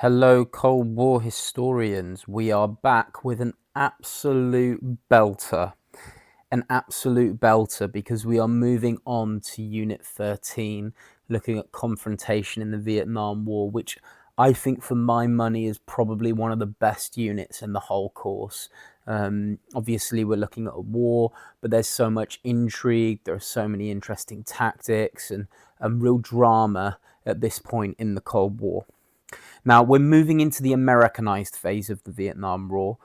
Hello, Cold War historians. We are back with an absolute belter. An absolute belter because we are moving on to Unit 13, looking at confrontation in the Vietnam War, which I think for my money is probably one of the best units in the whole course. Obviously, we're looking at a war, but there's so much intrigue, there are so many interesting tactics and real drama at this point in the Cold War. Now, we're moving into the Americanized phase of the Vietnam War,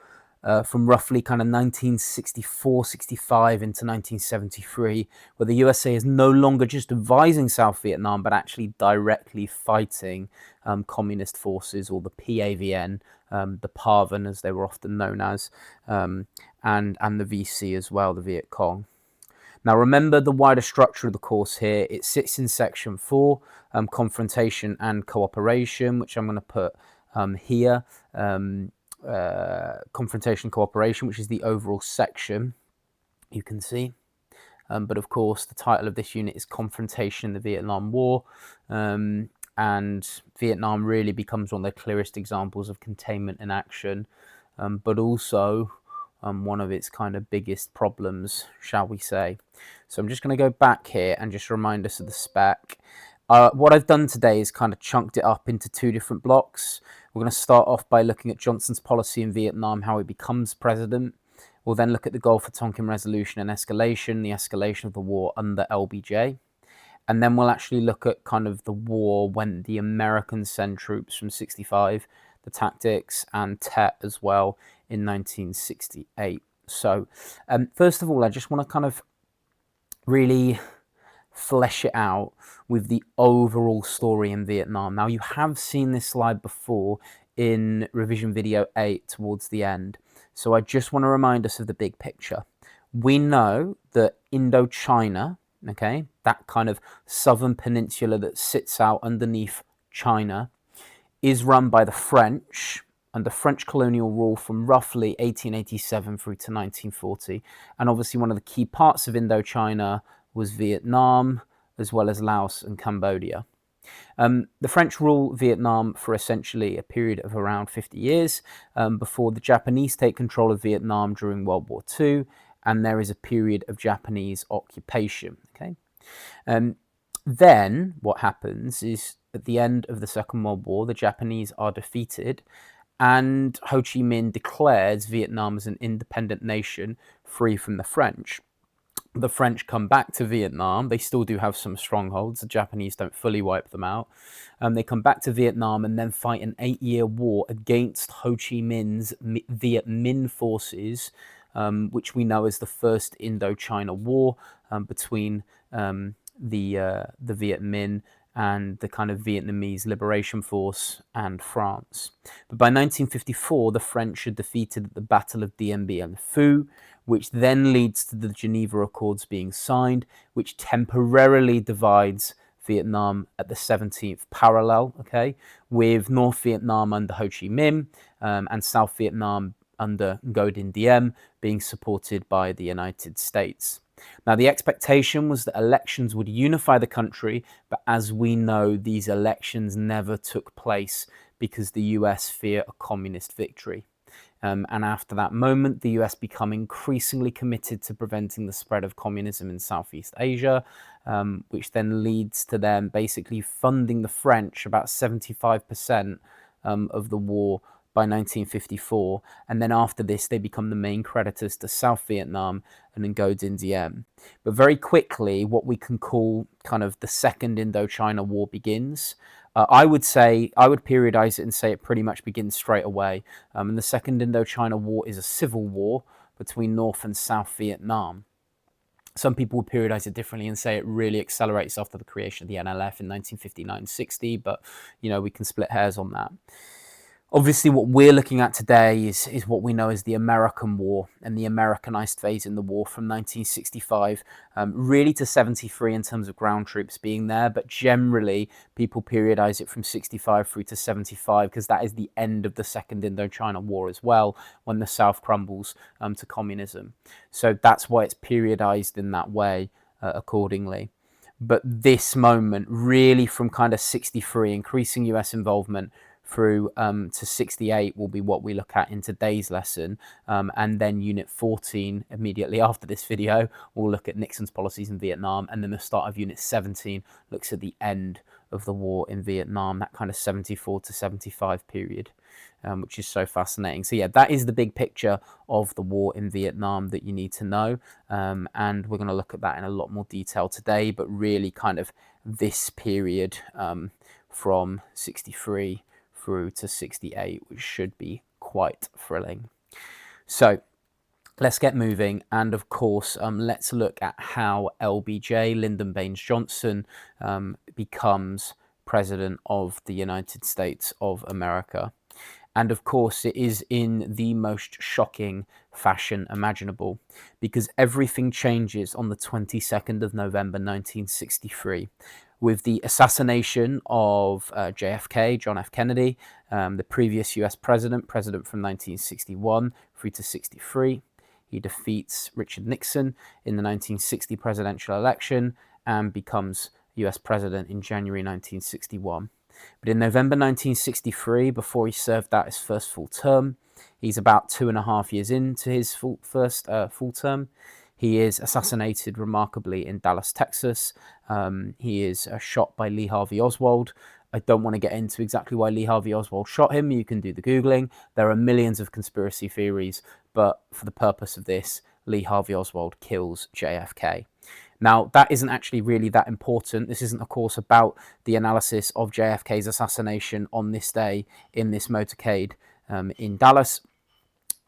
from roughly kind of 1964-65 into 1973, where the USA is no longer just advising South Vietnam, but actually directly fighting communist forces, or the PAVN, the PAVN as they were often known as, and the VC as well, the Viet Cong. Now, remember the wider structure of the course here. It sits in section 4, confrontation and cooperation, which I'm going to put here. Confrontation cooperation, which is the overall section, you can see. But of course, the title of this unit is Confrontation in the Vietnam War. And Vietnam really becomes one of the clearest examples of containment in action, but also one of its kind of biggest problems, shall we say. So I'm just going to go back here and just remind us of the spec. What I've done today is kind of chunked it up into two different blocks. We're going to start off by looking at Johnson's policy in Vietnam, how he becomes president. We'll then look at the Gulf of Tonkin resolution and escalation, the escalation of the war under LBJ. And then we'll actually look at kind of the war when the Americans send troops from 65, the tactics, and Tet as well in 1968. So first of all, I just want to kind of really flesh it out with the overall story in Vietnam. Now, you have seen this slide before in revision video 8 towards the end. So I just want to remind us of the big picture. We know that Indochina, okay, that kind of southern peninsula that sits out underneath China, is run by the French under French colonial rule from roughly 1887 through to 1940. And obviously one of the key parts of Indochina was Vietnam, as well as Laos and Cambodia. The French rule Vietnam for essentially a period of around 50 years before the Japanese take control of Vietnam during World War II, and there is a period of Japanese occupation. Okay, then what happens is at the end of the Second World War, the Japanese are defeated, and Ho Chi Minh declares Vietnam as an independent nation free from the French. The French come back to Vietnam. They still do have some strongholds. The Japanese don't fully wipe them out. They come back to Vietnam and then fight an 8-year war against Ho Chi Minh's Viet Minh forces, which we know as the First Indochina War between the Viet Minh and the kind of Vietnamese Liberation Force and France. But by 1954, the French are defeated at the Battle of Dien Bien Phu, which then leads to the Geneva Accords being signed, which temporarily divides Vietnam at the 17th parallel, okay, with North Vietnam under Ho Chi Minh and South Vietnam under Ngo Dinh Diem being supported by the United States. Now, the expectation was that elections would unify the country, but as we know, these elections never took place because the US fear a communist victory. And after that moment, the US become increasingly committed to preventing the spread of communism in Southeast Asia, which then leads to them basically funding the French about 75% of the war by 1954, and then after this they become the main creditors to South Vietnam and Ngo Dinh Diem. But very quickly, what we can call kind of the Second Indochina War begins. I would periodize it and say it pretty much begins straight away. And the Second Indochina War is a civil war between North and South Vietnam. Some people would periodize it differently and say it really accelerates after the creation of the NLF in 1959-60, but you know, we can split hairs on that. Obviously, what we're looking at today is what we know as the American War and the Americanized phase in the war from 1965 really to 73 in terms of ground troops being there, but generally people periodize it from 65 through to 75 because that is the end of the Second Indochina War as well, when the South crumbles to communism. So that's why it's periodized in that way accordingly. But this moment really from kind of 63, increasing US involvement, through to 68 will be what we look at in today's lesson. And then Unit 14, immediately after this video, we'll look at Nixon's policies in Vietnam. And then the start of Unit 17 looks at the end of the war in Vietnam, that kind of 74 to 75 period, which is so fascinating. So yeah, that is the big picture of the war in Vietnam that you need to know. And we're going to look at that in a lot more detail today, but really kind of this period from 63 through to 68, which should be quite thrilling. So let's get moving, and of course, let's look at how LBJ, Lyndon Baines Johnson, becomes President of the United States of America. And of course, it is in the most shocking fashion imaginable, because everything changes on the 22nd of November 1963 with the assassination of JFK, John F. Kennedy, the previous US president from 1961 through to 63. He defeats Richard Nixon in the 1960 presidential election and becomes US president in January 1961. But in November 1963, before he served out his first full term, he's about 2.5 years into his first full term. He is assassinated remarkably in Dallas, Texas. He is shot by Lee Harvey Oswald. I don't want to get into exactly why Lee Harvey Oswald shot him. You can do the Googling. There are millions of conspiracy theories, but for the purpose of this, Lee Harvey Oswald kills JFK. Now, that isn't actually really that important. This isn't, of course, about the analysis of JFK's assassination on this day in this motorcade in Dallas.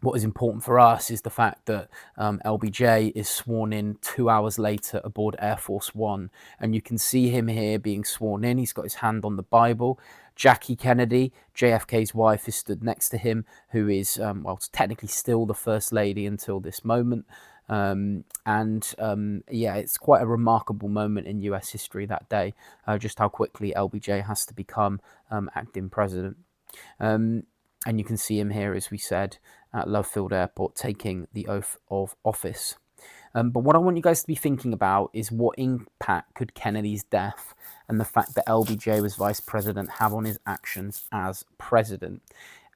What is important for us is the fact that LBJ is sworn in 2 hours later aboard Air Force One. And you can see him here being sworn in. He's got his hand on the Bible. Jackie Kennedy, JFK's wife, is stood next to him, who is, well, technically still the First Lady until this moment. Yeah, it's quite a remarkable moment in US history that day, just how quickly LBJ has to become acting president. And you can see him here, as we said, at Love Field Airport taking the oath of office. But what I want you guys to be thinking about is what impact could Kennedy's death and the fact that LBJ was vice president have on his actions as president.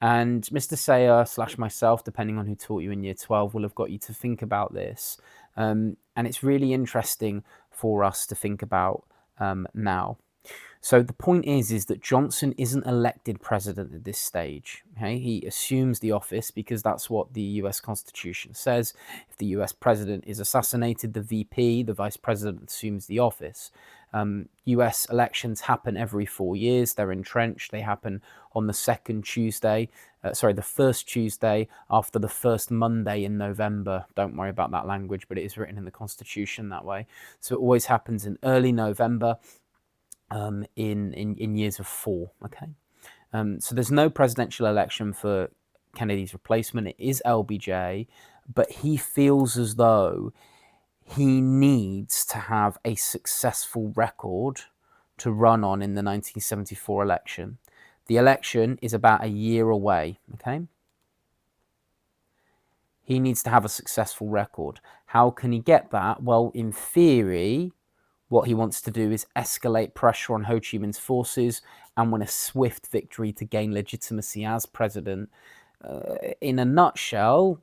And Mr. Sayer / myself, depending on who taught you in year 12, will have got you to think about this. And it's really interesting for us to think about now. So the point is that Johnson isn't elected president at this stage. Okay? He assumes the office because that's what the US Constitution says. If the US president is assassinated, the VP, the vice president, assumes the office. US elections happen every 4 years. They're entrenched. They happen on the the first Tuesday after the first Monday in November. Don't worry about that language, but it is written in the Constitution that way. So it always happens in early November. In years of 4, okay? So there's no presidential election for Kennedy's replacement. It is LBJ, but he feels as though he needs to have a successful record to run on in the 1974 election. The election is about a year away, okay? He needs to have a successful record. How can he get that? Well, in theory, what he wants to do is escalate pressure on Ho Chi Minh's forces and win a swift victory to gain legitimacy as president. In a nutshell,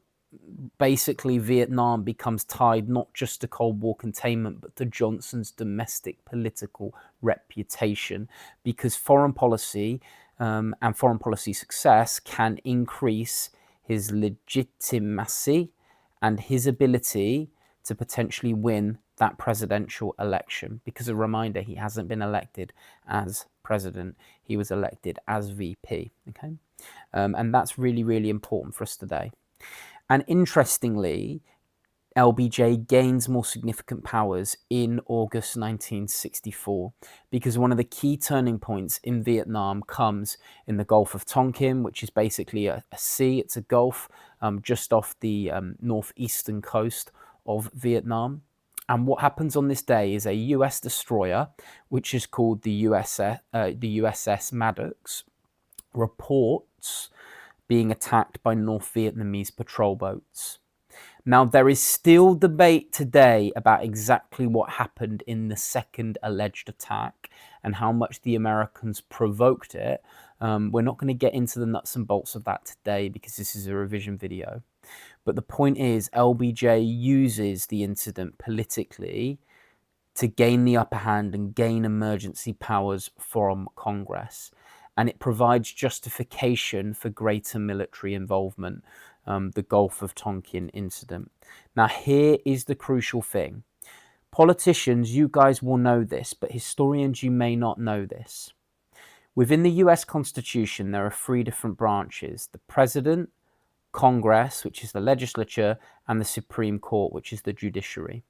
basically Vietnam becomes tied not just to Cold War containment, but to Johnson's domestic political reputation, because foreign policy and foreign policy success can increase his legitimacy and his ability to potentially win that presidential election. Because a reminder, he hasn't been elected as president. He was elected as VP. Okay, and that's really, really important for us today. And interestingly, LBJ gains more significant powers in August 1964, because one of the key turning points in Vietnam comes in the Gulf of Tonkin, which is basically a sea. It's a gulf just off the northeastern coast of Vietnam. And what happens on this day is a US destroyer, which is called the USS Maddox, reports being attacked by North Vietnamese patrol boats. Now, there is still debate today about exactly what happened in the second alleged attack, and how much the Americans provoked it. We're not going to get into the nuts and bolts of that today because this is a revision video. But the point is, LBJ uses the incident politically to gain the upper hand and gain emergency powers from Congress. And it provides justification for greater military involvement, the Gulf of Tonkin incident. Now, here is the crucial thing. Politicians, you guys will know this, but historians, you may not know this. Within the US Constitution, there are 3 different branches: the President, Congress, which is the legislature, and the Supreme Court, which is the judiciary.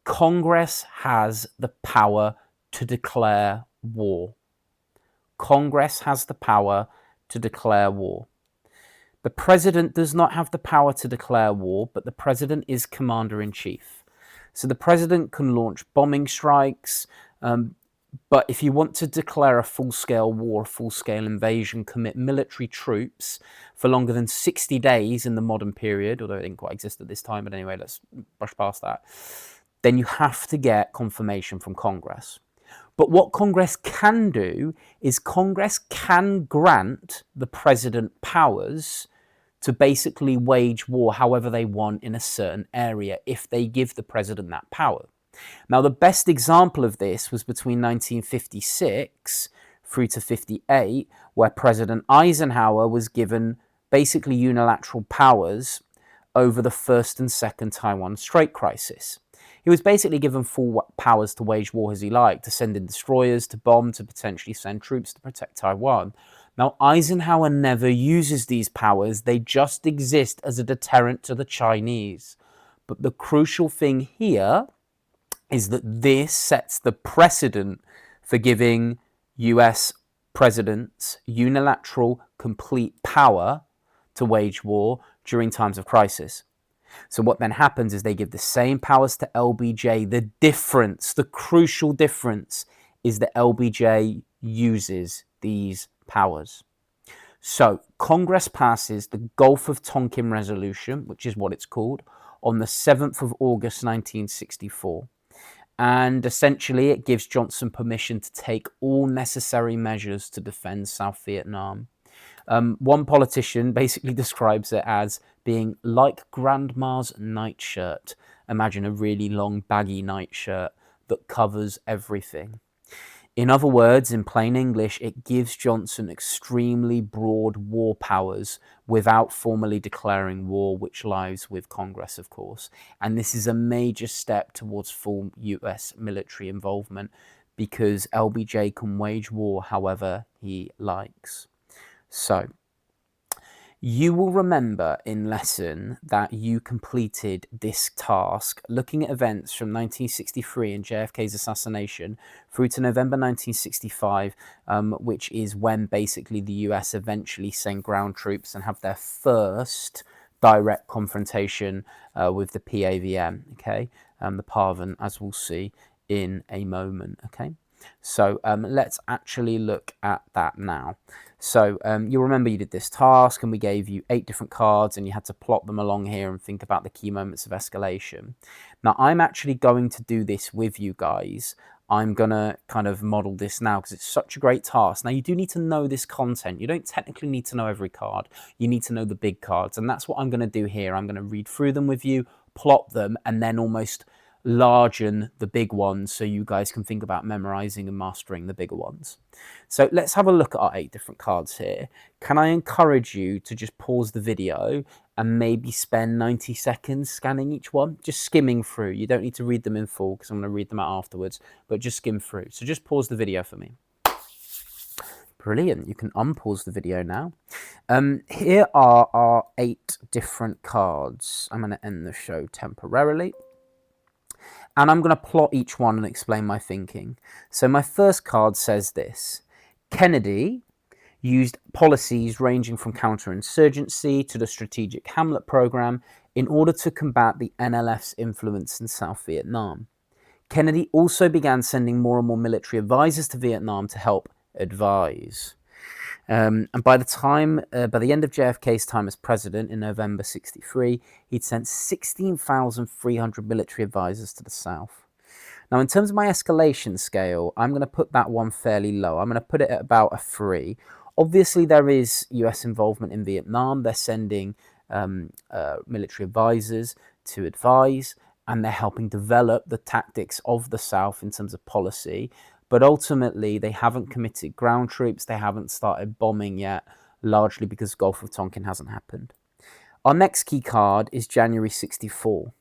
Congress has the power to declare war. Congress has the power to declare war. The president does not have the power to declare war, but the president is commander-in-chief. So the president can launch bombing strikes, but if you want to declare a full-scale war, a full-scale invasion, commit military troops for longer than 60 days in the modern period, although it didn't quite exist at this time, but anyway, let's brush past that, then you have to get confirmation from Congress. But what Congress can do is Congress can grant the president powers to basically wage war however they want in a certain area if they give the president that power. Now, the best example of this was between 1956 through to 58, where President Eisenhower was given basically unilateral powers over the first and second Taiwan Strait crisis. He was basically given full powers to wage war as he liked, to send in destroyers, to bomb, to potentially send troops to protect Taiwan. Now, Eisenhower never uses these powers. They just exist as a deterrent to the Chinese. But the crucial thing here is that this sets the precedent for giving US presidents unilateral, complete power to wage war during times of crisis. So what then happens is they give the same powers to LBJ. The difference, the crucial difference, is that LBJ uses these powers. So Congress passes the Gulf of Tonkin Resolution, which is what it's called, on the 7th of August 1964. And essentially it gives Johnson permission to take all necessary measures to defend South Vietnam. One politician basically describes it as being like Grandma's nightshirt. Imagine a really long baggy nightshirt that covers everything. In other words, in plain English, it gives Johnson extremely broad war powers without formally declaring war, which lies with Congress, of course. And this is a major step towards full US military involvement because LBJ can wage war however he likes. So, you will remember in lesson that you completed this task looking at events from 1963 and JFK's assassination through to November 1965, which is when basically the US eventually send ground troops and have their first direct confrontation with the PAVM, okay, the PAVN, as we'll see in a moment, okay. So let's actually look at that now. So you'll remember you did this task and we gave you 8 different cards and you had to plot them along here and think about the key moments of escalation. Now, I'm actually going to do this with you guys. I'm going to kind of model this now because it's such a great task. Now, you do need to know this content. You don't technically need to know every card. You need to know the big cards. And that's what I'm going to do here. I'm going to read through them with you, plot them, and then almost largen the big ones so you guys can think about memorizing and mastering the bigger ones. So let's have a look at our 8 different cards here. Can I encourage you to just pause the video and maybe spend 90 seconds scanning each one, just skimming through? You don't need to read them in full because I'm going to read them out afterwards, but just skim through. So just pause the video for me. Brilliant. You can unpause the video now. Here are our 8 different cards. I'm going to end the show temporarily. And I'm going to plot each one and explain my thinking. So my first card says this: Kennedy used policies ranging from counterinsurgency to the strategic Hamlet program in order to combat the NLF's influence in South Vietnam. Kennedy also began sending more and more military advisors to Vietnam to help advise. And by the end of JFK's time as president in November '63, he'd sent 16,300 military advisors to the South. Now, in terms of my escalation scale, I'm going to put that one fairly low. I'm going to put it at about a 3. Obviously, there is US involvement in Vietnam. They're sending military advisors to advise, and they're helping develop the tactics of the South in terms of policy. But ultimately, they haven't committed ground troops. They haven't started bombing yet, largely because Gulf of Tonkin hasn't happened. Our next key card is January 64.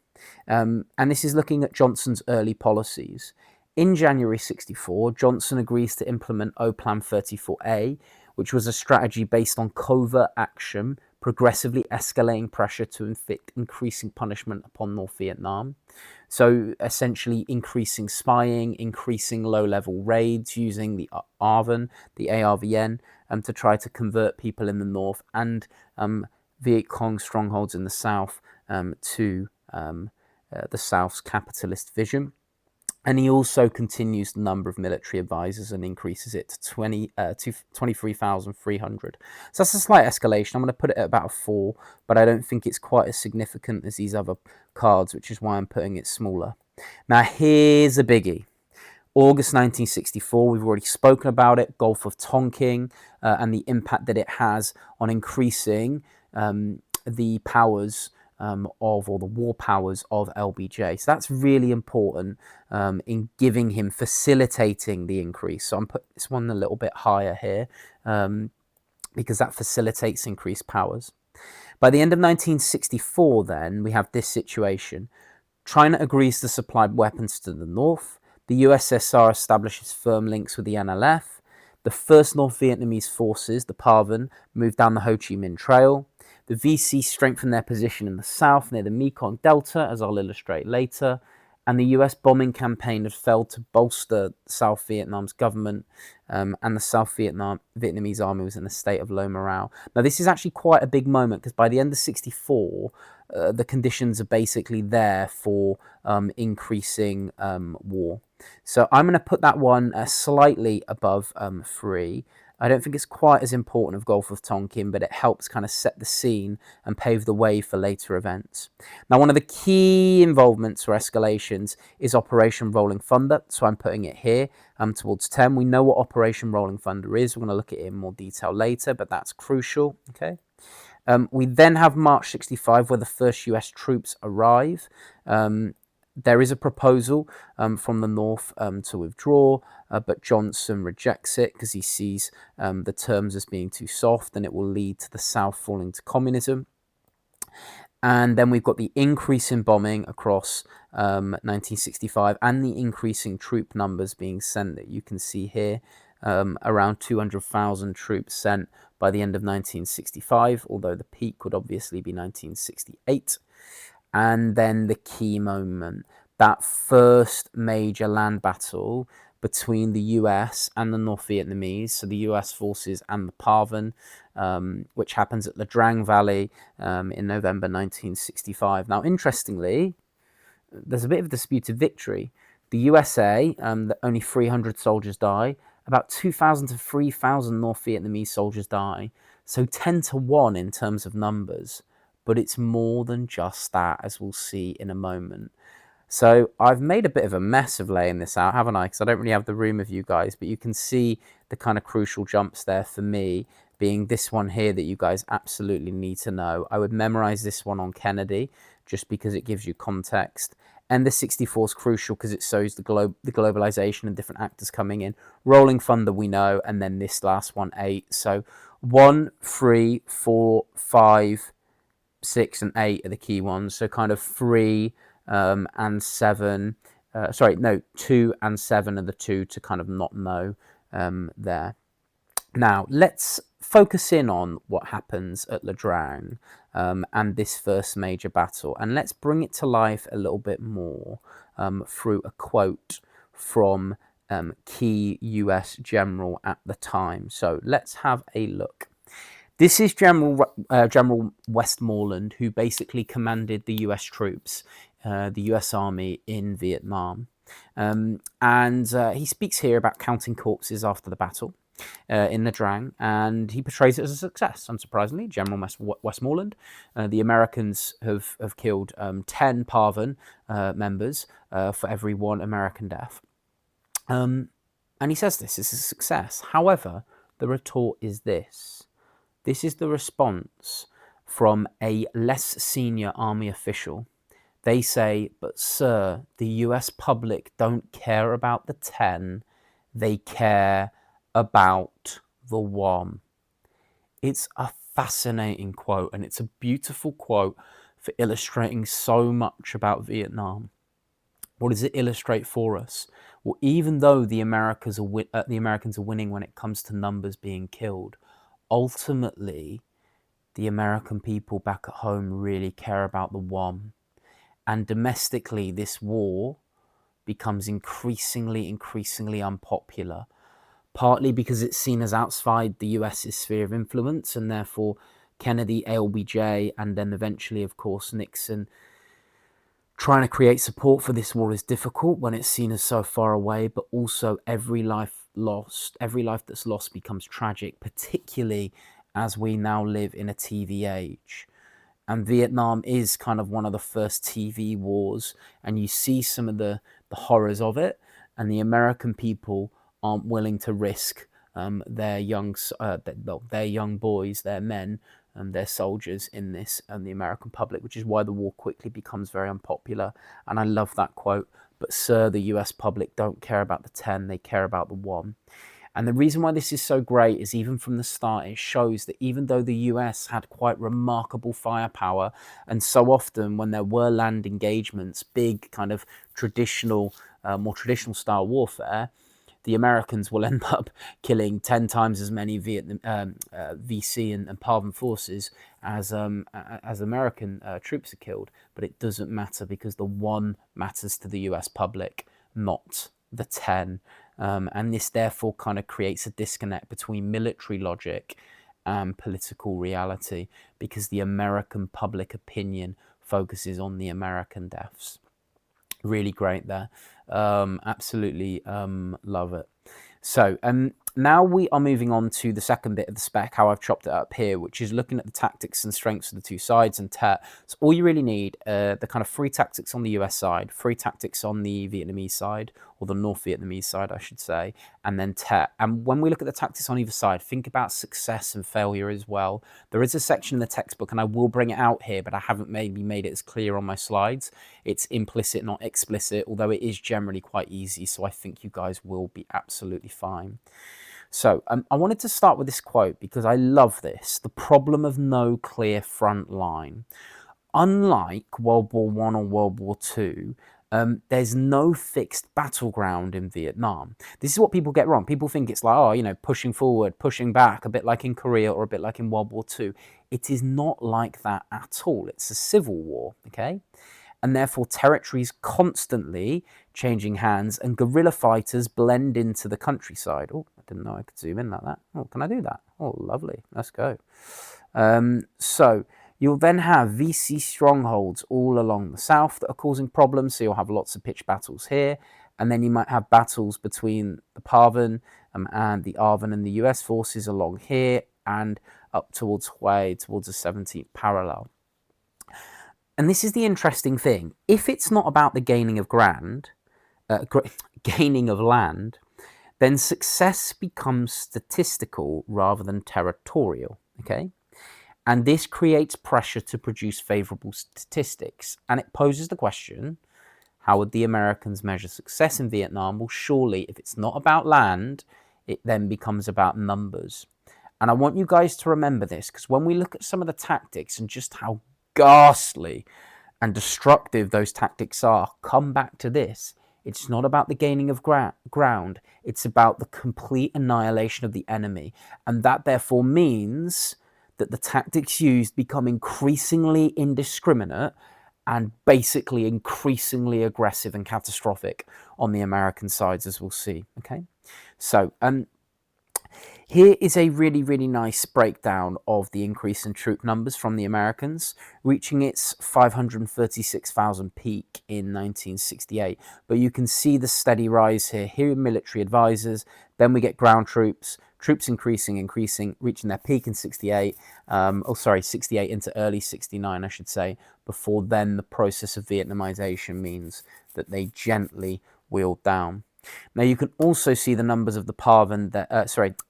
And this is looking at Johnson's early policies. In January 64, Johnson agrees to implement O Plan 34A, which was a strategy based on covert action, progressively escalating pressure to inflict increasing punishment upon North Vietnam. So essentially increasing spying, increasing low-level raids using the ARVN, the ARVN, to try to convert people in the north and Viet Cong strongholds in the south to the South's capitalist vision. And he also continues the number of military advisors and increases it to 23,300. So that's a slight escalation. I'm going to put it at about a 4, but I don't think it's quite as significant as these other cards, which is why I'm putting it smaller. Now, here's a biggie. August 1964, we've already spoken about it, Gulf of Tonkin, and the impact that it has on increasing the powers or the war powers of LBJ. So that's really important in giving him, facilitating the increase. So I'm putting this one a little bit higher here because that facilitates increased powers. By the end of 1964, then, we have this situation. China agrees to supply weapons to the north. The USSR establishes firm links with the NLF. The first North Vietnamese forces, the PAVN, moved down the Ho Chi Minh Trail. The VC strengthened their position in the south near the Mekong Delta, as I'll illustrate later, and the US bombing campaign had failed to bolster South Vietnam's government, and the South Vietnamese army was in a state of low morale. Now, this is actually quite a big moment because by the end of 64, the conditions are basically there for increasing war. So I'm going to put that one slightly above 3. I don't think it's quite as important of Gulf of Tonkin, but it helps kind of set the scene and pave the way for later events. Now, one of the key involvements or escalations is Operation Rolling Thunder, so I'm putting it here towards 10. We know what Operation Rolling Thunder is. We're going to look at it in more detail later, but that's crucial. Okay. We then have March 65, where the first US troops arrive. There is a proposal from the North to withdraw, but Johnson rejects it because he sees the terms as being too soft and it will lead to the South falling to communism. And then we've got the increase in bombing across 1965 and the increasing troop numbers being sent that you can see here. Around 200,000 troops sent by the end of 1965, although the peak would obviously be 1968. And then the key moment, that first major land battle between the US and the North Vietnamese, so the US forces and the PAVN, which happens at La Drang Valley in November 1965. Now, interestingly, there's a bit of disputed victory. The USA, only 300 soldiers die. About 2,000 to 3,000 North Vietnamese soldiers die. So 10 to 1 in terms of numbers. But it's more than just that, as we'll see in a moment. So I've made a bit of a mess of laying this out, haven't I? Because I don't really have the room of you guys, but you can see the kind of crucial jumps there for me, being this one here that you guys absolutely need to know. I would memorize this one on Kennedy, just because it gives you context. And the 64 is crucial because it shows the globalization and different actors coming in. Rolling Thunder, we know, and then this last one, 8. So 1, 3, 4, 5, 6 and 8 are the key ones. So kind of 3 and 7. 2 and 7 are the 2 to kind of not know there. Now, let's focus in on what happens at La Drang and this first major battle. And let's bring it to life a little bit more through a quote from key US general at the time. So let's have a look. This is General Westmoreland, who basically commanded the US troops, the US Army in Vietnam. And he speaks here about counting corpses after the battle. in Nha Trang, and he portrays it as a success, unsurprisingly. General Westmoreland. The Americans have killed 10 Parvin members for every one American death. And he says this is a success. However, the retort is this. This is the response from a less senior army official. They say, but sir, the US public don't care about the 10, they care about the 1. It's a fascinating quote, and it's a beautiful quote for illustrating so much about Vietnam. What does it illustrate for us? Well, even though the Americans are winning when it comes to numbers being killed, ultimately, the American people back at home really care about the 1. And domestically, this war becomes increasingly unpopular, partly because it's seen as outside the US's sphere of influence, and therefore Kennedy, LBJ, and then eventually, of course, Nixon trying to create support for this war is difficult when it's seen as so far away, but also every life that's lost becomes tragic, particularly as we now live in a TV age. And Vietnam is kind of one of the first TV wars, and you see some of the horrors of it, and the American people aren't willing to risk their young boys, their men, their soldiers in this, and the American public, which is why the war quickly becomes very unpopular. And I love that quote. But sir, the US public don't care about the 10, they care about the 1. And the reason why this is so great is even from the start, it shows that even though the US had quite remarkable firepower, and so often when there were land engagements, big kind of traditional, more traditional style warfare, the Americans will end up killing 10 times as many VC and Parvin forces as American troops are killed. But it doesn't matter because the 1 matters to the US public, not the 10. And this therefore kind of creates a disconnect between military logic and political reality, because the American public opinion focuses on the American deaths. Really great there. Absolutely love it. So now we are moving on to the second bit of the spec, how I've chopped it up here, which is looking at the tactics and strengths of the two sides and Tet. So all you really need are the kind of 3 tactics on the US side, 3 tactics on the Vietnamese side, or the North Vietnamese side, I should say, and then Tet. And when we look at the tactics on either side, think about success and failure as well. There is a section in the textbook, and I will bring it out here, but I haven't maybe made it as clear on my slides. It's implicit, not explicit, although it is generally quite easy, so I think you guys will be absolutely fine. So I wanted to start with this quote because I love this. The problem of no clear front line. Unlike World War I or World War II, there's no fixed battleground in Vietnam. This is what people get wrong. People think it's like, oh, you know, pushing forward, pushing back, a bit like in Korea or a bit like in World War II. It is not like that at all. It's a civil war, okay? And therefore territories constantly changing hands and guerrilla fighters blend into the countryside. Oh, I didn't know I could zoom in like that. Oh, can I do that? Oh, lovely. Let's go. So you'll then have VC strongholds all along the south that are causing problems. So you'll have lots of pitched battles here. And then you might have battles between the Parvin and the Arvin and the US forces along here and up towards Hue, towards the 17th parallel. And this is the interesting thing. If it's not about the gaining of gaining of land, then success becomes statistical rather than territorial, okay? And this creates pressure to produce favorable statistics. And it poses the question, how would the Americans measure success in Vietnam? Well, surely if it's not about land, it then becomes about numbers. And I want you guys to remember this, because when we look at some of the tactics and just how ghastly and destructive those tactics are, come back to this. It's not about the gaining of ground. It's about the complete annihilation of the enemy. And that therefore means that the tactics used become increasingly indiscriminate and basically increasingly aggressive and catastrophic on the American sides, as we'll see. Okay, so Here is a really, really nice breakdown of the increase in troop numbers from the Americans, reaching its 536,000 peak in 1968. But you can see the steady rise here. Here are military advisors, then we get ground troops, troops increasing, reaching their peak in 68, 68 into early 69, I should say, before then the process of Vietnamization means that they gently wheeled down. Now you can also see the numbers of the PARVN,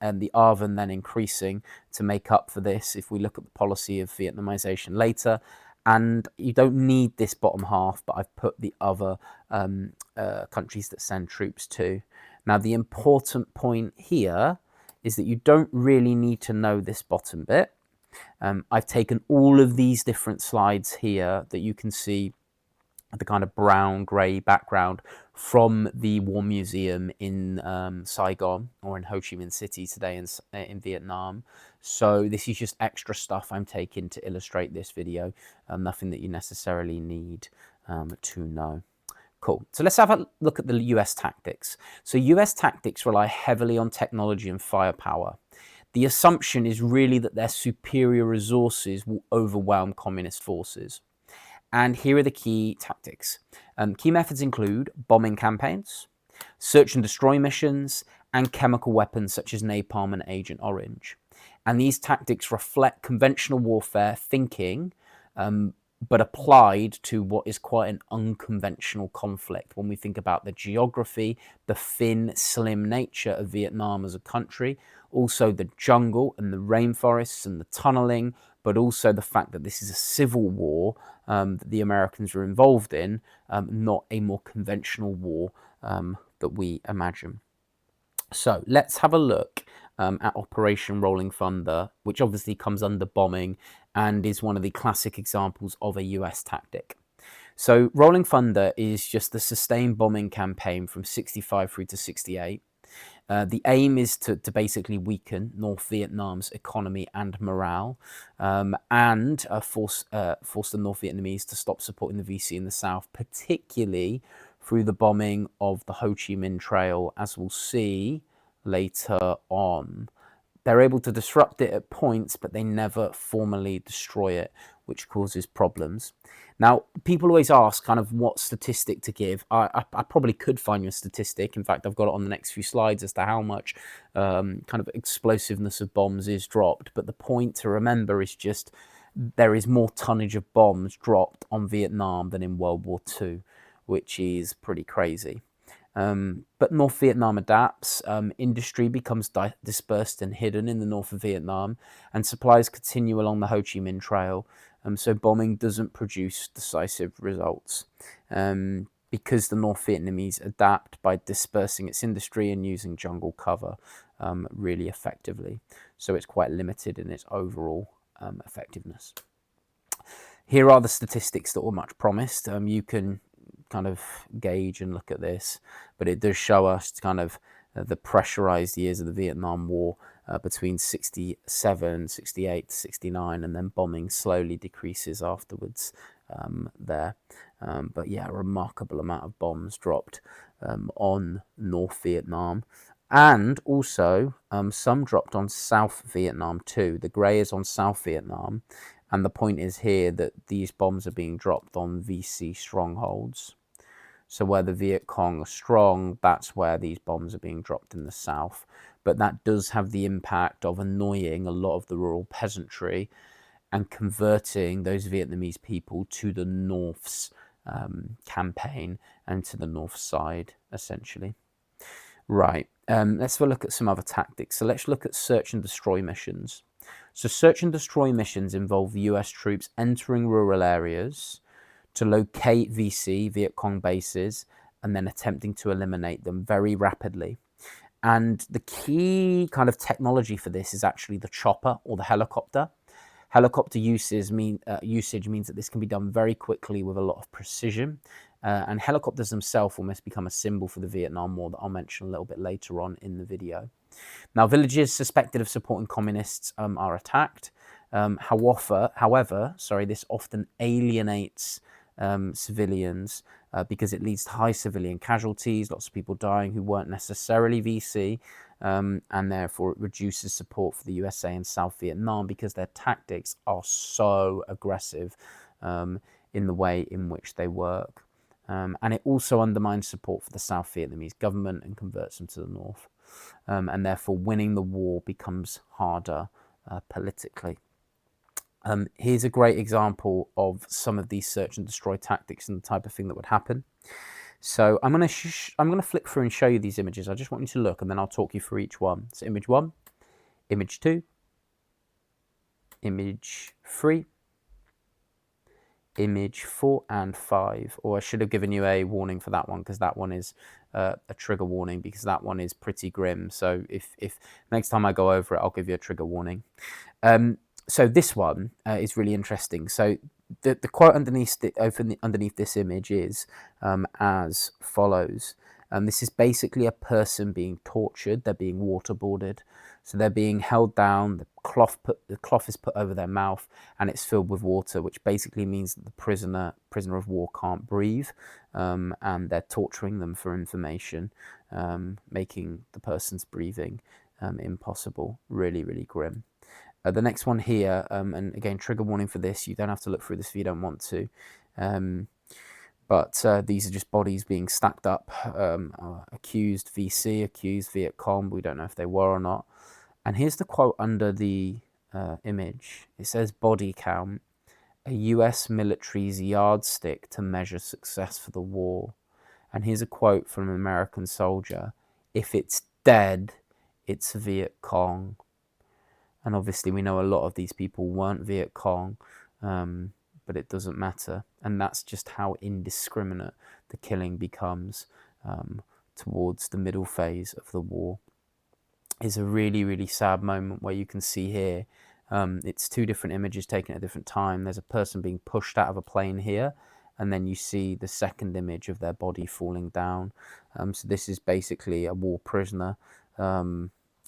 and the ARVN then increasing to make up for this if we look at the policy of Vietnamization later. And you don't need this bottom half, but I've put the other countries that send troops to. Now the important point here is that you don't really need to know this bottom bit. I've taken all of these different slides here that you can see the kind of brown grey background from the War Museum in Saigon, or in Ho Chi Minh City today in Vietnam. So this is just extra stuff I'm taking to illustrate this video, nothing that you necessarily need to know. Cool. So let's have a look at the US tactics. So US tactics rely heavily on technology and firepower. The assumption is really that their superior resources will overwhelm communist forces. And here are the key tactics. Key methods include bombing campaigns, search and destroy missions, and chemical weapons such as napalm and Agent Orange. And these tactics reflect conventional warfare thinking, but applied to what is quite an unconventional conflict when we think about the geography, the thin, slim nature of Vietnam as a country, also the jungle and the rainforests and the tunneling, but also the fact that this is a civil war that the Americans were involved in, not a more conventional war that we imagine. So let's have a look at Operation Rolling Thunder, which obviously comes under bombing and is one of the classic examples of a US tactic. So Rolling Thunder is just the sustained bombing campaign from 65 through to 68. The aim is to basically weaken North Vietnam's economy and morale, and force the North Vietnamese to stop supporting the VC in the south, particularly through the bombing of the Ho Chi Minh Trail, as we'll see later on. They're able to disrupt it at points, but they never formally destroy it, which causes problems. Now, people always ask kind of what statistic to give. I probably could find you a statistic. In fact, I've got it on the next few slides as to how much kind of explosiveness of bombs is dropped. But the point to remember is just there is more tonnage of bombs dropped on Vietnam than in World War II, which is pretty crazy. But North Vietnam adapts, industry becomes dispersed and hidden in the north of Vietnam, and supplies continue along the Ho Chi Minh Trail. So bombing doesn't produce decisive results because the North Vietnamese adapt by dispersing its industry and using jungle cover really effectively. So it's quite limited in its overall effectiveness. Here are the statistics that were much promised. You can kind of gauge and look at this, but it does show us kind of the pressurized years of the Vietnam War between 67, 68, 69, and then bombing slowly decreases afterwards there. But yeah, a remarkable amount of bombs dropped on North Vietnam, and also some dropped on South Vietnam too. The grey is on South Vietnam, and the point is here that these bombs are being dropped on VC strongholds. So where the Viet Cong are strong, that's where these bombs are being dropped in the south. But that does have the impact of annoying a lot of the rural peasantry and converting those Vietnamese people to the North's campaign and to the North side, essentially. Right, let's have a look at some other tactics. So let's look at search and destroy missions. So search and destroy missions involve US troops entering rural areas to locate VC, Viet Cong bases, and then attempting to eliminate them very rapidly. And the key kind of technology for this is actually the chopper or the helicopter. Helicopter usage means that this can be done very quickly with a lot of precision. And helicopters themselves almost become a symbol for the Vietnam War that I'll mention a little bit later on in the video. Now, villages suspected of supporting communists are attacked. However, this often alienates civilians because it leads to high civilian casualties, lots of people dying who weren't necessarily VC, and therefore it reduces support for the USA and South Vietnam because their tactics are so aggressive in the way in which they work. And it also undermines support for the South Vietnamese government and converts them to the North. And therefore winning the war becomes harder politically. Here's a great example of some of these search and destroy tactics and the type of thing that would happen. So I'm going to flick through and show you these images. I just want you to look, and then I'll talk you through each one. So image 1, image 2, image 3, image 4 and 5. Or I should have given you a warning for that one, because that one is a trigger warning, because that one is pretty grim. So if next time I go over it, I'll give you a trigger warning. So this one is really interesting. So the quote underneath this image is as follows. This is basically a person being tortured. They're being waterboarded. So they're being held down. The cloth is put over their mouth, and it's filled with water, which basically means that the prisoner of war can't breathe, and they're torturing them for information, making the person's breathing impossible. Really, really grim. The next one here, and again, trigger warning for this. You don't have to look through this if you don't want to. But these are just bodies being stacked up. Accused VC, accused Viet Cong. We don't know if they were or not. And here's the quote under the image. It says, "Body count, a US military's yardstick to measure success for the war." And here's a quote from an American soldier. "If it's dead, it's Viet Cong." And obviously we know a lot of these people weren't Viet Cong, but it doesn't matter. And that's just how indiscriminate the killing becomes towards the middle phase of the war. It's a really, really sad moment where you can see here, it's two different images taken at a different time. There's a person being pushed out of a plane here, and then you see the second image of their body falling down. So this is basically a war prisoner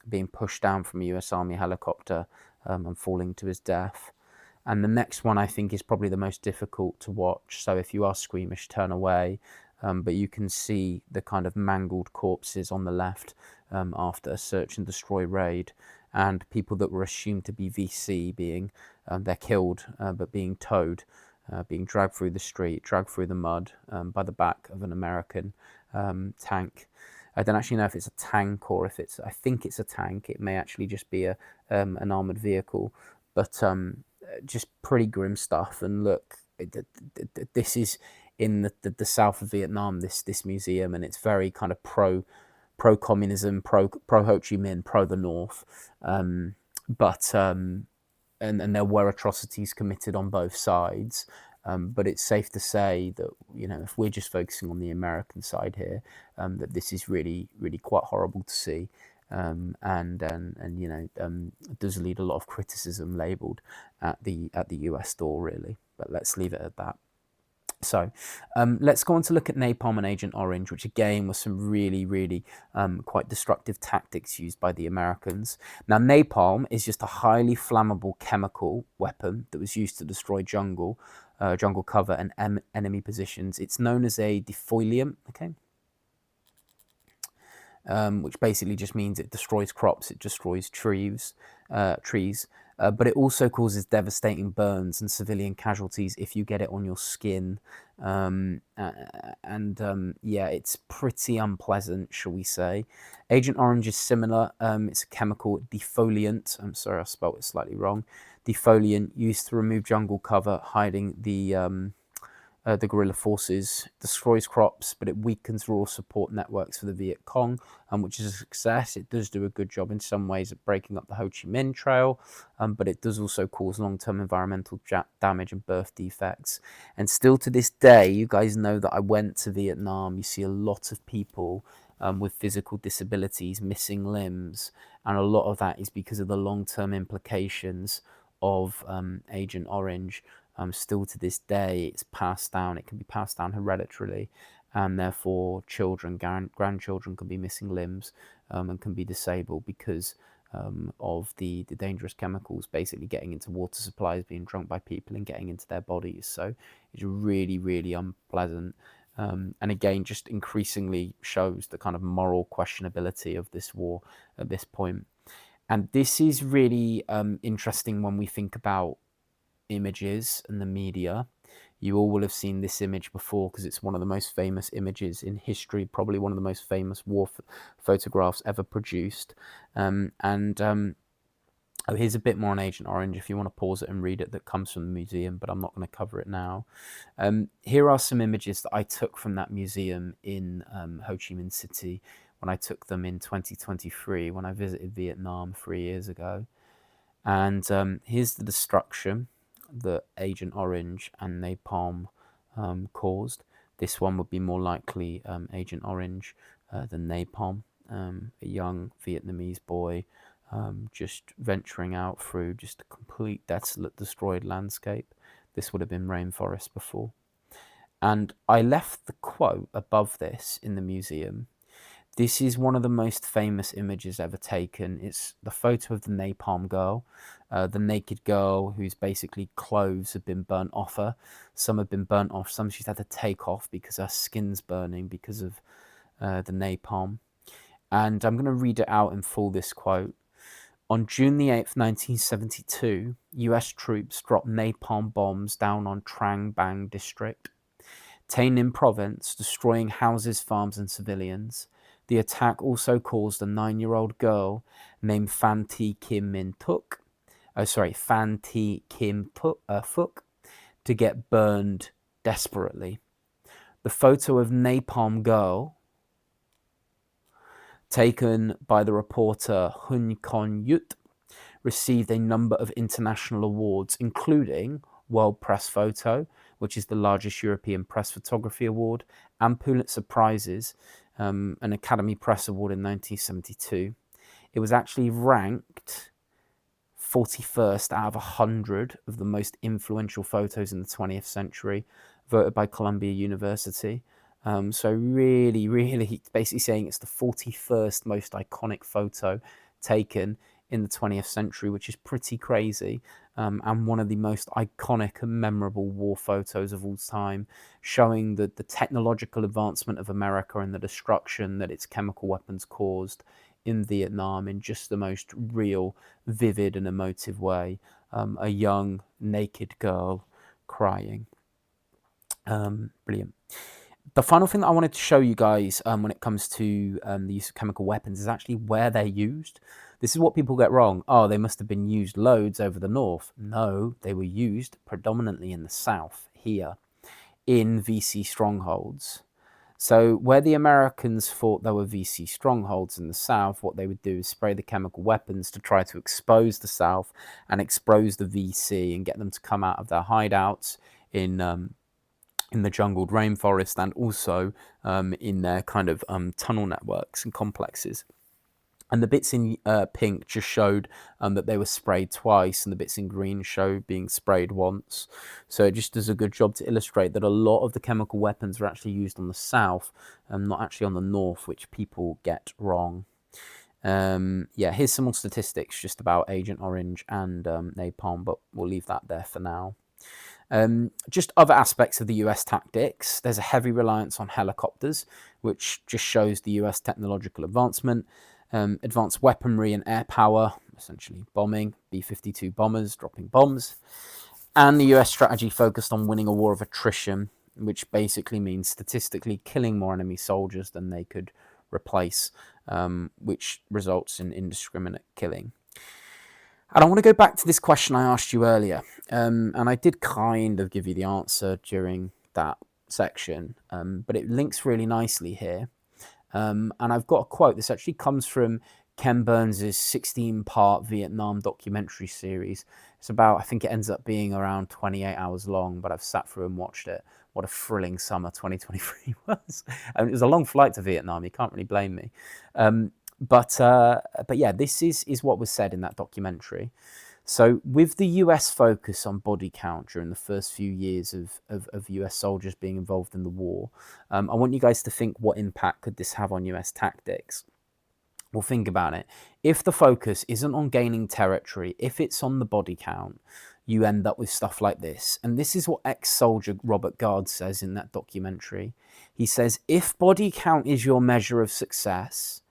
being pushed down from a US Army helicopter and falling to his death. And the next one I think is probably the most difficult to watch. So if you are squeamish, turn away. But you can see the kind of mangled corpses on the left after a search and destroy raid, and people that were assumed to be VC being, they're killed, but being towed, being dragged through the street, dragged through the mud by the back of an American tank. I don't actually know if it's a tank or if it's, I think it's a tank. It may actually just be an armoured vehicle, but just pretty grim stuff. And look, this is in the south of Vietnam, this museum, and it's very kind of pro-communism, pro Ho Chi Minh, pro the North. And there were atrocities committed on both sides. But it's safe to say that, you know, if we're just focusing on the American side here, that this is really, really quite horrible to see, and you know, does lead a lot of criticism labelled at the US door, really. But let's leave it at that. So let's go on to look at Napalm and Agent Orange, which again was some really, really quite destructive tactics used by the Americans. Now, napalm is just a highly flammable chemical weapon that was used to destroy jungle cover and enemy positions. It's known as a defoliant, okay? Which basically just means it destroys crops, it destroys trees, but it also causes devastating burns and civilian casualties if you get it on your skin. Yeah, it's pretty unpleasant, shall we say. Agent Orange is similar. It's a chemical defoliant. I'm sorry, I spelled it slightly wrong. Defoliant used to remove jungle cover, hiding the guerrilla forces, destroys crops, but it weakens rural support networks for the Viet Cong, which is a success. It does do a good job in some ways at breaking up the Ho Chi Minh Trail, but it does also cause long-term environmental damage and birth defects. And still to this day, you guys know that I went to Vietnam. You see a lot of people with physical disabilities, missing limbs, and a lot of that is because of the long-term implications of Agent Orange. Still to this day, it's passed down. It can be passed down hereditarily, and therefore children, grandchildren can be missing limbs and can be disabled because of the dangerous chemicals basically getting into water supplies, being drunk by people and getting into their bodies. So it's really, really unpleasant. And again, just increasingly shows the kind of moral questionability of this war at this point. And this is really interesting when we think about images and the media. You all will have seen this image before because it's one of the most famous images in history, probably one of the most famous war photographs ever produced. Oh, here's a bit more on Agent Orange if you want to pause it and read it, that comes from the museum, but I'm not going to cover it now. Here are some images that I took from that museum in Ho Chi Minh City when I took them in 2023 when I visited Vietnam 3 years ago. And here's the destruction that Agent Orange and napalm caused. This one would be more likely Agent Orange than napalm. A young Vietnamese boy just venturing out through just a complete desolate, destroyed landscape. This would have been rainforest before. And I left the quote above this in the museum. This is one of the most famous images ever taken. It's the photo of the napalm girl, the naked girl whose basically clothes have been burnt off her. Some have been burnt off, some she's had to take off because her skin's burning because of the napalm. And I'm going to read it out in full, this quote. On June the 8th, 1972, US troops dropped napalm bombs down on Trang Bang district, Tay Ninh province, destroying houses, farms, and civilians. The attack also caused a 9-year-old girl named Phan Thi Kim Phuc, to get burned desperately. The photo of Napalm Girl, taken by the reporter Hun Kon Yut, received a number of international awards, including World Press Photo, which is the largest European press photography award, and Pulitzer Prizes, an Academy Press Award in 1972. It was actually ranked 41st out of 100 of the most influential photos in the 20th century, voted by Columbia University. So really, really basically saying it's the 41st most iconic photo taken in the 20th century, which is pretty crazy, and one of the most iconic and memorable war photos of all time, showing the technological advancement of America and the destruction that its chemical weapons caused in Vietnam in just the most real, vivid and emotive way. A young, naked girl crying. Brilliant. The final thing that I wanted to show you guys when it comes to the use of chemical weapons is actually where they're used. This is what people get wrong. Oh, they must have been used loads over the north. No, they were used predominantly in the south, here, in VC strongholds. So where the Americans thought there were VC strongholds in the south, what they would do is spray the chemical weapons to try to expose the south and expose the VC and get them to come out of their hideouts in the jungled rainforest, and also in their kind of tunnel networks and complexes. And the bits in pink just showed that they were sprayed twice, and the bits in green show being sprayed once. So it just does a good job to illustrate that a lot of the chemical weapons are actually used on the south, not actually on the north, which people get wrong. Yeah, here's some more statistics just about Agent Orange and napalm, but we'll leave that there for now. Just other aspects of the US tactics. There's a heavy reliance on helicopters, which just shows the US technological advancement. Advanced weaponry and air power, essentially bombing, B-52 bombers dropping bombs. And the US strategy focused on winning a war of attrition, which basically means statistically killing more enemy soldiers than they could replace, which results in indiscriminate killing. And I want to go back to this question I asked you earlier, and I did kind of give you the answer during that section, but it links really nicely here. And I've got a quote. This actually comes from Ken Burns' 16-part Vietnam documentary series. It's about, I think it ends up being around 28 hours long, but I've sat through and watched it. What a thrilling summer 2023 was. I mean, it was a long flight to Vietnam. You can't really blame me. But yeah, this is what was said in that documentary. So with the US focus on body count during the first few years of US soldiers being involved in the war, I want you guys to think, what impact could this have on US tactics? Well, think about it. If the focus isn't on gaining territory, if it's on the body count, you end up with stuff like this. And this is what ex-soldier Robert Gard says in that documentary. He says, if body count is your measure of success,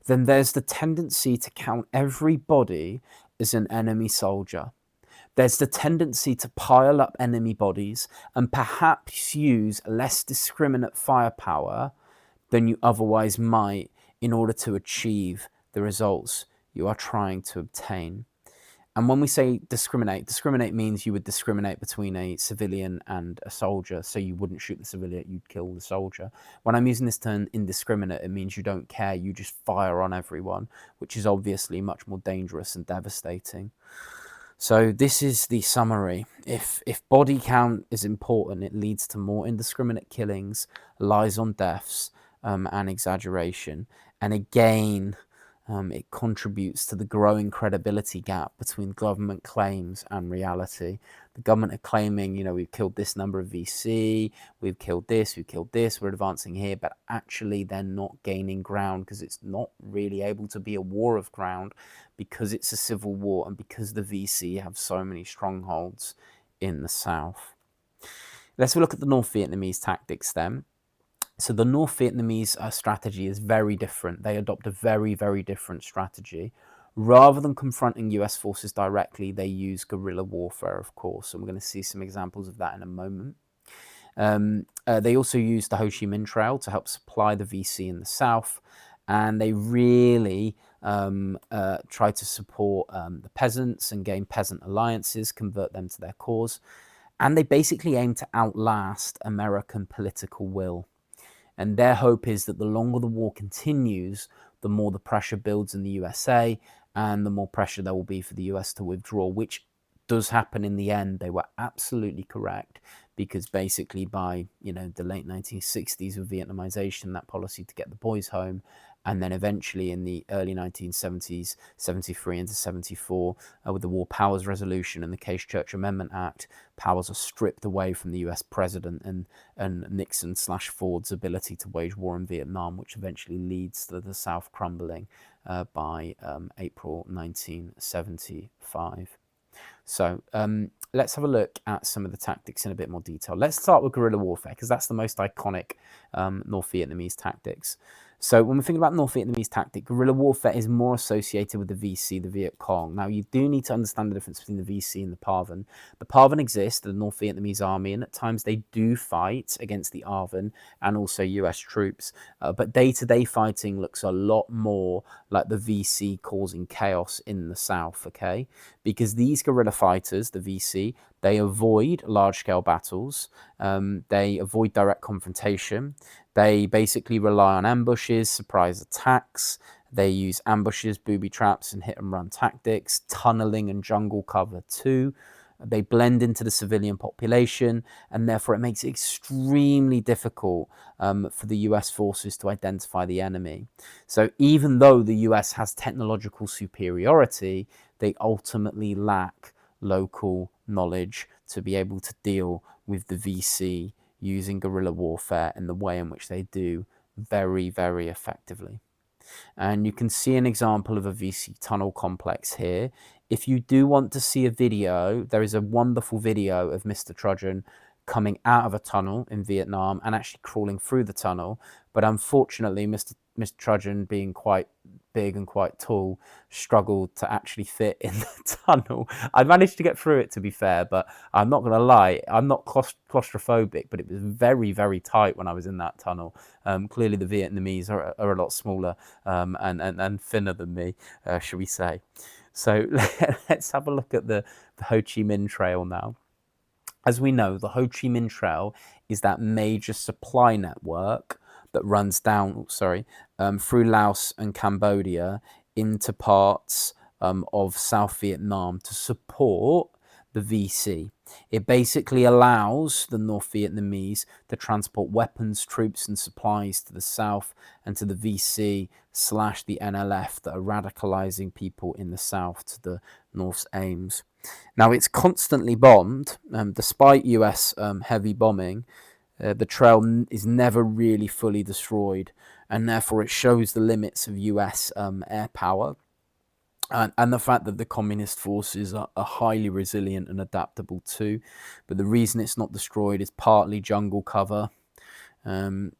then there's the tendency to count every body as an enemy soldier. There's the tendency to pile up enemy bodies and perhaps use less discriminate firepower than you otherwise might in order to achieve the results you are trying to obtain. And when we say discriminate, discriminate means you would discriminate between a civilian and a soldier. So you wouldn't shoot the civilian, you'd kill the soldier. When I'm using this term indiscriminate, it means you don't care, you just fire on everyone, which is obviously much more dangerous and devastating. So this is the summary. If body count is important, it leads to more indiscriminate killings, lies on deaths, and exaggeration. And again, it contributes to the growing credibility gap between government claims and reality. The government are claiming, you know, we've killed this number of VC, we've killed this, we're advancing here, but actually they're not gaining ground because it's not really able to be a war of ground because it's a civil war and because the VC have so many strongholds in the south. Let's have a look at the North Vietnamese tactics then. So the North Vietnamese strategy is very different. They adopt a very, very different strategy. Rather than confronting US forces directly, they use guerrilla warfare, of course. And we're going to see some examples of that in a moment. They also use the Ho Chi Minh Trail to help supply the VC in the south. And they really try to support the peasants and gain peasant alliances, convert them to their cause. And they basically aim to outlast American political will. And their hope is that the longer the war continues, the more the pressure builds in the USA and the more pressure there will be for the US to withdraw, which does happen in the end. They were absolutely correct because basically by, you know, the late 1960s with Vietnamization, that policy to get the boys home, and then eventually in the early 1970s, 73 into 74, with the War Powers Resolution and the Case-Church Amendment Act, powers are stripped away from the US president and Nixon/Ford's ability to wage war in Vietnam, which eventually leads to the South crumbling by April 1975. So let's have a look at some of the tactics in a bit more detail. Let's start with guerrilla warfare because that's the most iconic North Vietnamese tactics. So when we think about North Vietnamese tactic, guerrilla warfare is more associated with the VC, the Viet Cong. Now, you do need to understand the difference between the VC and the PAVN. The PAVN exist, the North Vietnamese army, and at times they do fight against the ARVN and also US troops. But day-to-day fighting looks a lot more like the VC causing chaos in the south, okay? Because these guerrilla fighters, the VC, they avoid large-scale battles. They avoid direct confrontation. They basically rely on ambushes, surprise attacks. They use ambushes, booby traps, and hit-and-run tactics, tunneling and jungle cover too. They blend into the civilian population, and therefore it makes it extremely difficult for the US forces to identify the enemy. So even though the US has technological superiority, they ultimately lack local knowledge to be able to deal with the VC using guerrilla warfare in the way in which they do very, very effectively. And you can see an example of a VC tunnel complex here. If you do want to see a video, there is a wonderful video of Mr. Trojan coming out of a tunnel in Vietnam and actually crawling through the tunnel. But unfortunately, Mr. Trojan, being quite big and quite tall, struggled to actually fit in the tunnel. I managed to get through it, to be fair, but I'm not going to lie, I'm not claustrophobic, but it was very, very tight when I was in that tunnel. Clearly the Vietnamese are a lot smaller and thinner than me, shall we say. So let's have a look at the Ho Chi Minh Trail now. As we know, the Ho Chi Minh Trail is that major supply network that runs down, through Laos and Cambodia into parts of South Vietnam to support the VC. It basically allows the North Vietnamese to transport weapons, troops and supplies to the south and to the VC/the NLF that are radicalizing people in the south to the North's aims. Now, it's constantly bombed, despite US heavy bombing. The trail is never really fully destroyed, and therefore it shows the limits of US air power. And the fact that the communist forces are highly resilient and adaptable too. But the reason it's not destroyed is partly jungle cover, and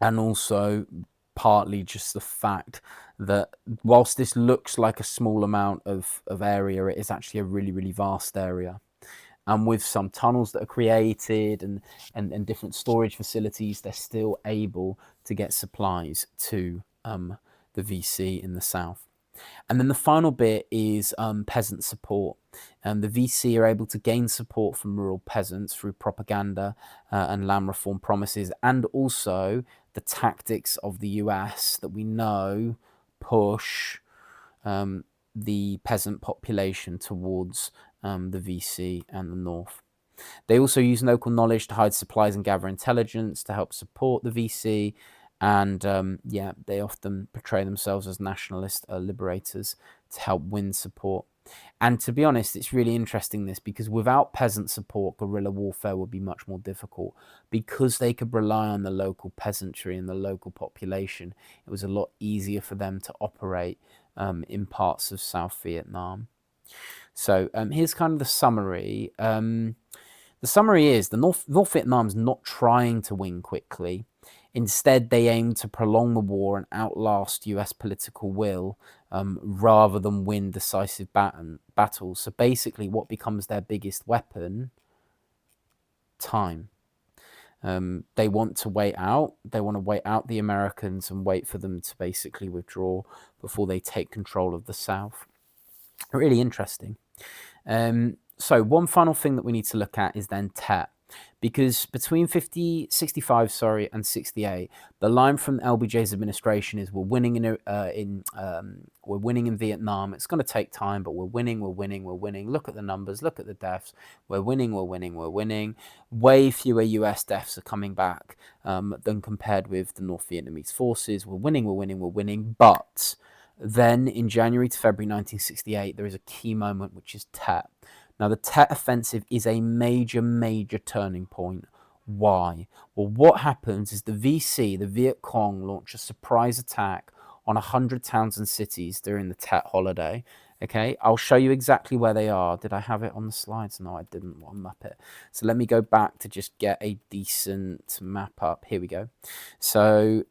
also partly just the fact that whilst this looks like a small amount of area, it is actually a really, really vast area. And with some tunnels that are created and different storage facilities, they're still able to get supplies to the VC in the south. And then the final bit is peasant support. The VC are able to gain support from rural peasants through propaganda and land reform promises, and also the tactics of the US that we know push the peasant population towards the VC and the north. They also use local knowledge to hide supplies and gather intelligence to help support the VC. And they often portray themselves as nationalist liberators to help win support. And to be honest, it's really interesting this, because without peasant support, guerrilla warfare would be much more difficult, because they could rely on the local peasantry and the local population. It was a lot easier for them to operate in parts of South Vietnam. So here's kind of the summary. The summary is the North Vietnam's not trying to win quickly. Instead, they aim to prolong the war and outlast US political will rather than win decisive battles. So basically, what becomes their biggest weapon? Time. They want to wait out. They want to wait out the Americans and wait for them to basically withdraw before they take control of the South. Really interesting. So one final thing that we need to look at is then Tet. Because between 65 and 68, the line from LBJ's administration is we're winning in Vietnam. It's going to take time, but we're winning. Look at the numbers, look at the deaths. We're winning. Way fewer US deaths are coming back than compared with the North Vietnamese forces. We're winning. But then in January to February 1968, there is a key moment, which is Tet. Now, the Tet Offensive is a major, major turning point. Why? Well, what happens is the VC, the Viet Cong, launch a surprise attack on 100 towns and cities during the Tet holiday. Okay, I'll show you exactly where they are. Did I have it on the slides? No, I didn't. I'll map it. So let me go back to just get a decent map up. Here we go. So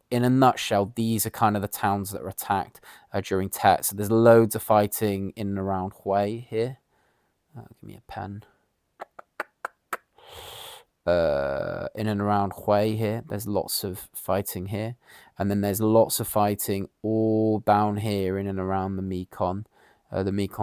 in a nutshell, these are kind of the towns that are attacked during Tet. So there's loads of fighting in and around Hue here. Give me a pen. In and around Hue here, there's lots of fighting here. And then there's lots of fighting all down here in and around the Mekong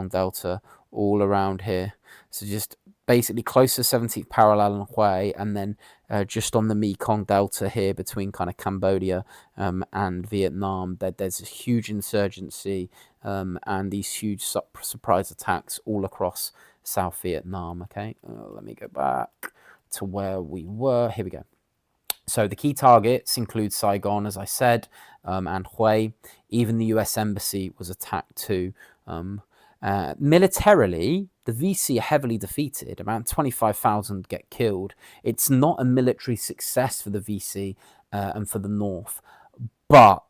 Delta, all around here. So just basically close to 17th parallel in Hue, and then just on the Mekong Delta here between kind of Cambodia and Vietnam, there's a huge insurgency and these huge surprise attacks all across South Vietnam. Okay, let me go back to where we were. Here we go. So the key targets include Saigon, as I said, and Hue. Even the US Embassy was attacked too. Militarily, the VC are heavily defeated. Around 25,000 get killed. It's not a military success for the VC and for the North. But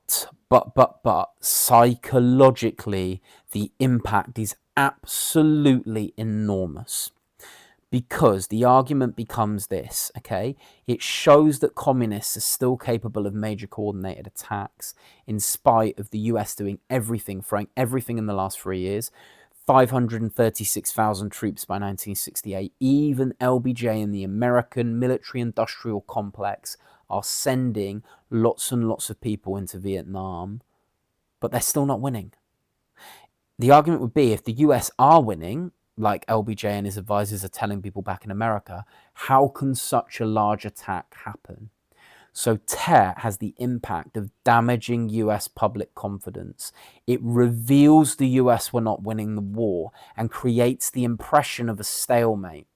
psychologically, the impact is absolutely enormous. Because the argument becomes this, okay? It shows that communists are still capable of major coordinated attacks in spite of the US doing everything, throwing everything in the last 3 years. 536,000 troops by 1968. Even LBJ and the American military-industrial complex are sending lots and lots of people into Vietnam, but they're still not winning. The argument would be if the US are winning, like LBJ and his advisors are telling people back in America, how can such a large attack happen? So Tet has the impact of damaging US public confidence. It reveals the US were not winning the war and creates the impression of a stalemate.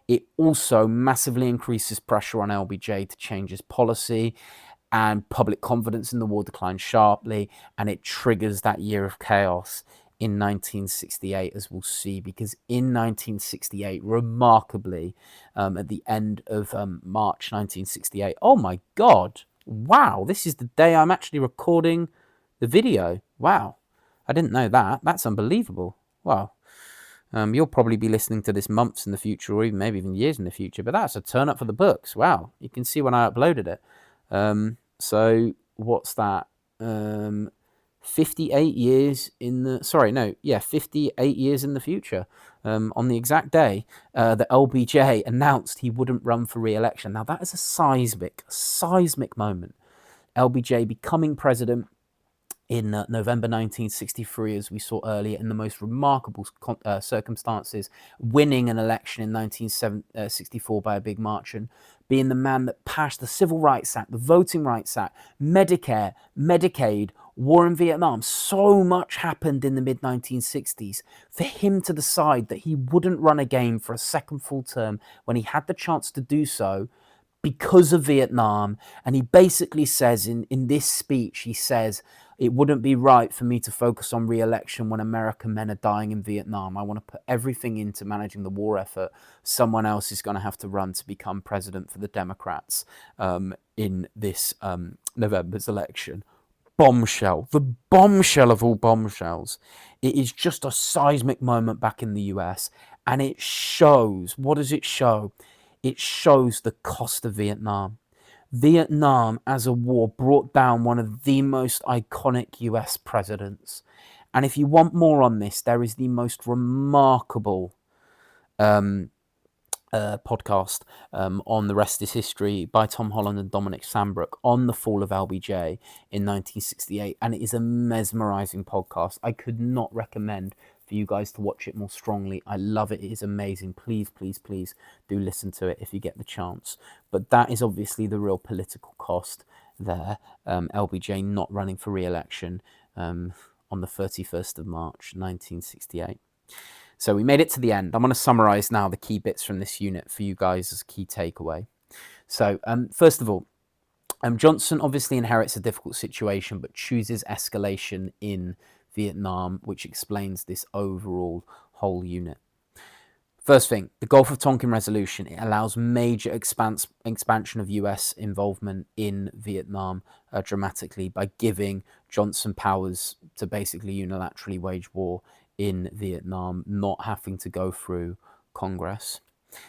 It also massively increases pressure on LBJ to change his policy, and public confidence in the war declines sharply, and it triggers that year of chaos in 1968, as we'll see, because in 1968, remarkably, at the end of March 1968, oh my God, wow, this is the day I'm actually recording the video. Wow, I didn't know that. That's unbelievable. Wow. You'll probably be listening to this months in the future, or even maybe even years in the future, but that's a turn up for the books. Wow, you can see when I uploaded it. So what's that? 58 years in the 58 years in the future. On the exact day that LBJ announced he wouldn't run for re-election. Now that is a seismic moment. LBJ becoming president in November 1963, as we saw earlier, in the most remarkable circumstances, winning an election in 1964 by a big margin, being the man that passed the Civil Rights Act, the Voting Rights Act, Medicare, Medicaid, war in Vietnam. So much happened in the mid-1960s. For him to decide that he wouldn't run again for a second full term when he had the chance to do so, because of Vietnam. And he basically says in this speech, he says, it wouldn't be right for me to focus on re-election when American men are dying in Vietnam. I want to put everything into managing the war effort. Someone else is going to have to run to become president for the Democrats in this November's election. Bombshell, the bombshell of all bombshells. It is just a seismic moment back in the US, and it shows, what does it show? It shows the cost of Vietnam. Vietnam as a war brought down one of the most iconic US presidents. And if you want more on this, there is the most remarkable podcast on The Rest is History by Tom Holland and Dominic Sandbrook on the fall of LBJ in 1968. And it is a mesmerizing podcast. I could not recommend for you guys to watch it more strongly. I love it. It is amazing. Please, please, please do listen to it if you get the chance. But that is obviously the real political cost there. LBJ not running for re-election on the 31st of March, 1968. So we made it to the end. I'm going to summarize now the key bits from this unit for you guys as a key takeaway. So first of all, Johnson obviously inherits a difficult situation, but chooses escalation in Vietnam, which explains this overall whole unit. First thing, the Gulf of Tonkin resolution. It allows major expansion of US involvement in Vietnam dramatically by giving Johnson powers to basically unilaterally wage war in Vietnam, not having to go through Congress.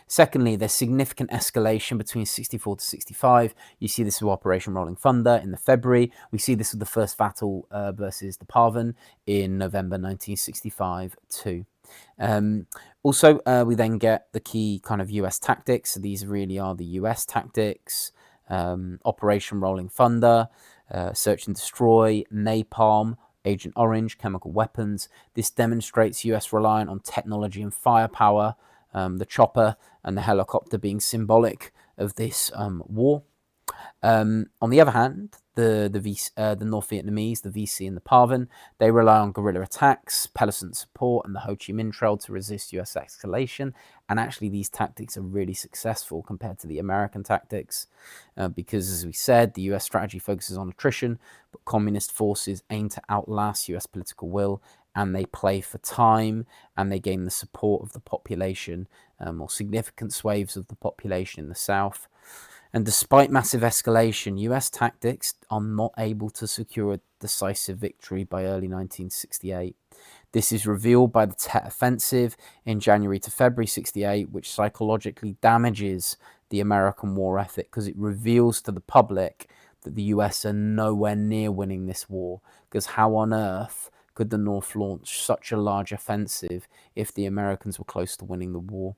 Secondly, there's significant escalation between 64 to 65. You see this with Operation Rolling Thunder in the February. We see this with the first battle versus the Parvin in November 1965 too. Also, we then get the key kind of US tactics. So these really are the US tactics. Operation Rolling Thunder, Search and Destroy, Napalm, Agent Orange, chemical weapons. This demonstrates US reliance on technology and firepower. The chopper and the helicopter being symbolic of this war. On the other hand, the North Vietnamese, the VC and the Parvin, they rely on guerrilla attacks, Pellicent support, and the Ho Chi Minh Trail to resist US escalation. And actually, these tactics are really successful compared to the American tactics because, as we said, the US strategy focuses on attrition, but communist forces aim to outlast US political will, and they play for time, and they gain the support of the population, or significant swathes of the population in the South. And despite massive escalation, US tactics are not able to secure a decisive victory by early 1968. This is revealed by the Tet Offensive in January to February 68, which psychologically damages the American war ethic because it reveals to the public that the US are nowhere near winning this war, because how on earth could the North launch such a large offensive if the Americans were close to winning the war?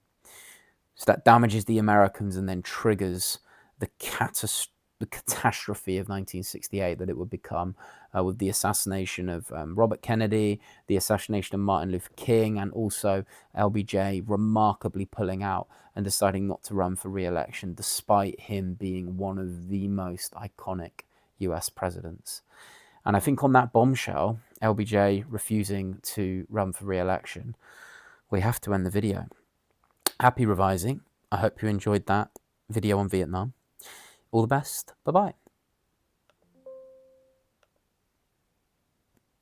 So that damages the Americans and then triggers the catastrophe of 1968 that it would become with the assassination of Robert Kennedy, the assassination of Martin Luther King, and also LBJ remarkably pulling out and deciding not to run for re-election, despite him being one of the most iconic US presidents. And I think on that bombshell, LBJ refusing to run for re-election, we have to end the video. Happy revising. I hope you enjoyed that video on Vietnam. All the best. Bye-bye.